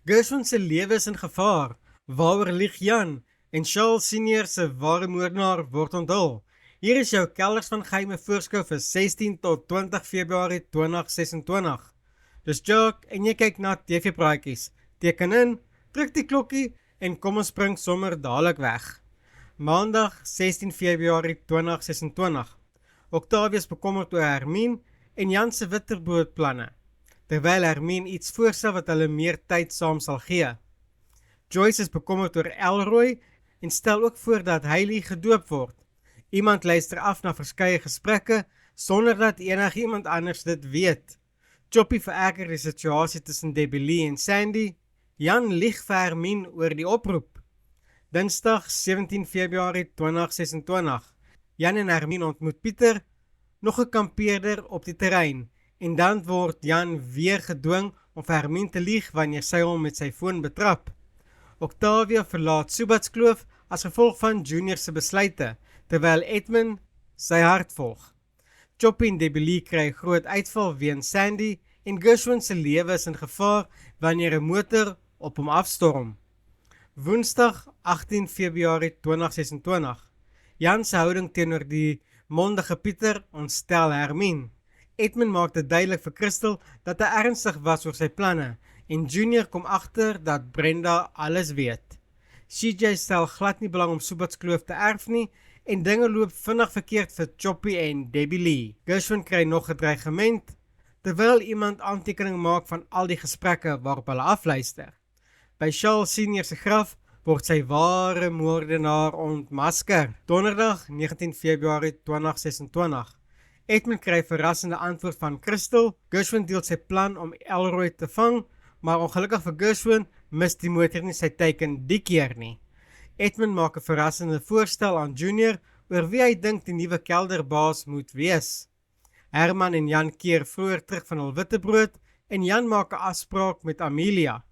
Gershwin se lewe is in gevaar. Waaroor lieg Jan? En Charles Senior se ware moordenaar word onthul. Hier is jou kelders van geheime voorskou vir 16 tot 20 Februarie 2026. Dis Jock en jy kyk na TV-praatjies. Teken in, druk die klokkie en kom ons spring sommer dadelik weg. Maandag 16 Februarie 2026. Octavius bekommerd oor Hermine en Jan se witterbroodplanne, terwyl Hermine iets voorstel wat hulle meer tyd saam sal gee. Joyce is bekommerd oor Elroy en stel ook voor dat Hailey gedoop word. Iemand luister af na verskeie gesprekke sonder dat enigiemand anders dit weet. Choppy vererger die situasie tussen Debbie Lee en Sandy. Jan lieg vir Hermine oor die oproep. Dinsdag 17 Februarie 2026. Jan en Hermine ontmoet Pieter, nog 'n kampeerder op die terrein, en dan word Jan weer gedwing om vir Hermine te lieg wanneer sy hom met sy foon betrap. Octavia verlaat Subatskloof as gevolg van Junior se besluite, terwyl Edmund sy hart volg. Choppy en Debbie Lee kry groot uitval weens Sandy en Gershwin se lewe is in gevaar wanneer 'n motor op hom afstorm. Woensdag 18 Februarie 2026. Jan se houding teenoor die mondige Pieter ontstel Hermine. Edmund maak dit duidelik vir Crystal dat hy ernstig was oor sy planne en Junior kom agter dat Brenda alles weet. CJ stel glad nie belang om Subatskloof te erf nie en dinge loop vinnig verkeerd vir Choppy en Debbie Lee. Gershwin kry nog 'n dreigement terwyl iemand aantekening maak van al die gesprekke waarop hulle afluister. By Charles Senior se graf word sy ware moordenaar ontmasker. Donderdag 19 Februarie 2026. Edmund kry verrassende antwoord van Crystal. Gershwin deel sy plan om Elroy te vang, maar ongelukkig vir Gershwin mis die motor nie sy teiken die keer nie. Edmund maak 'n verrassende voorstel aan Junior oor wie hy dink die nuwe kelderbaas moet wees. Herman en Jan keer vroeër terug van hul witbrood en Jan maak 'n afspraak met Amelia.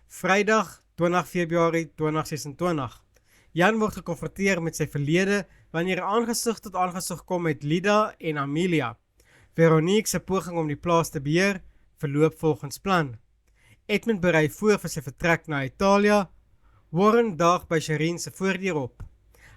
Vrydag 20 Februarie 2026. Jan word gekonfronteer met sy verlede wanneer hy aangesig tot aangesig kom met Lida en Amelia. Veronique se poging om die plaas te beheer verloop volgens plan. Edmund berei voor vir sy vertrek na Italië. Warren daag by Shireen se voordeur op.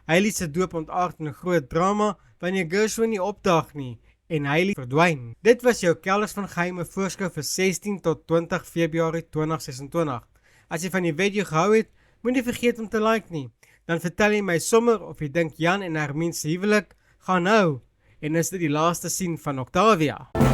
Hailey se doop ontaard in 'n groot drama wanneer Gershwin nie opdaag nie en Hailey verdwyn. Dit was jou kelders van geheime voorskou vir 16 tot 20 Februarie 2026. As jy van die video gehou het, moenie vergeet om te like nie. Dan vertel jy my sommer of jy dink Jan en Hermine se huwelik gaan hou en is dit die laaste sien van Octavia.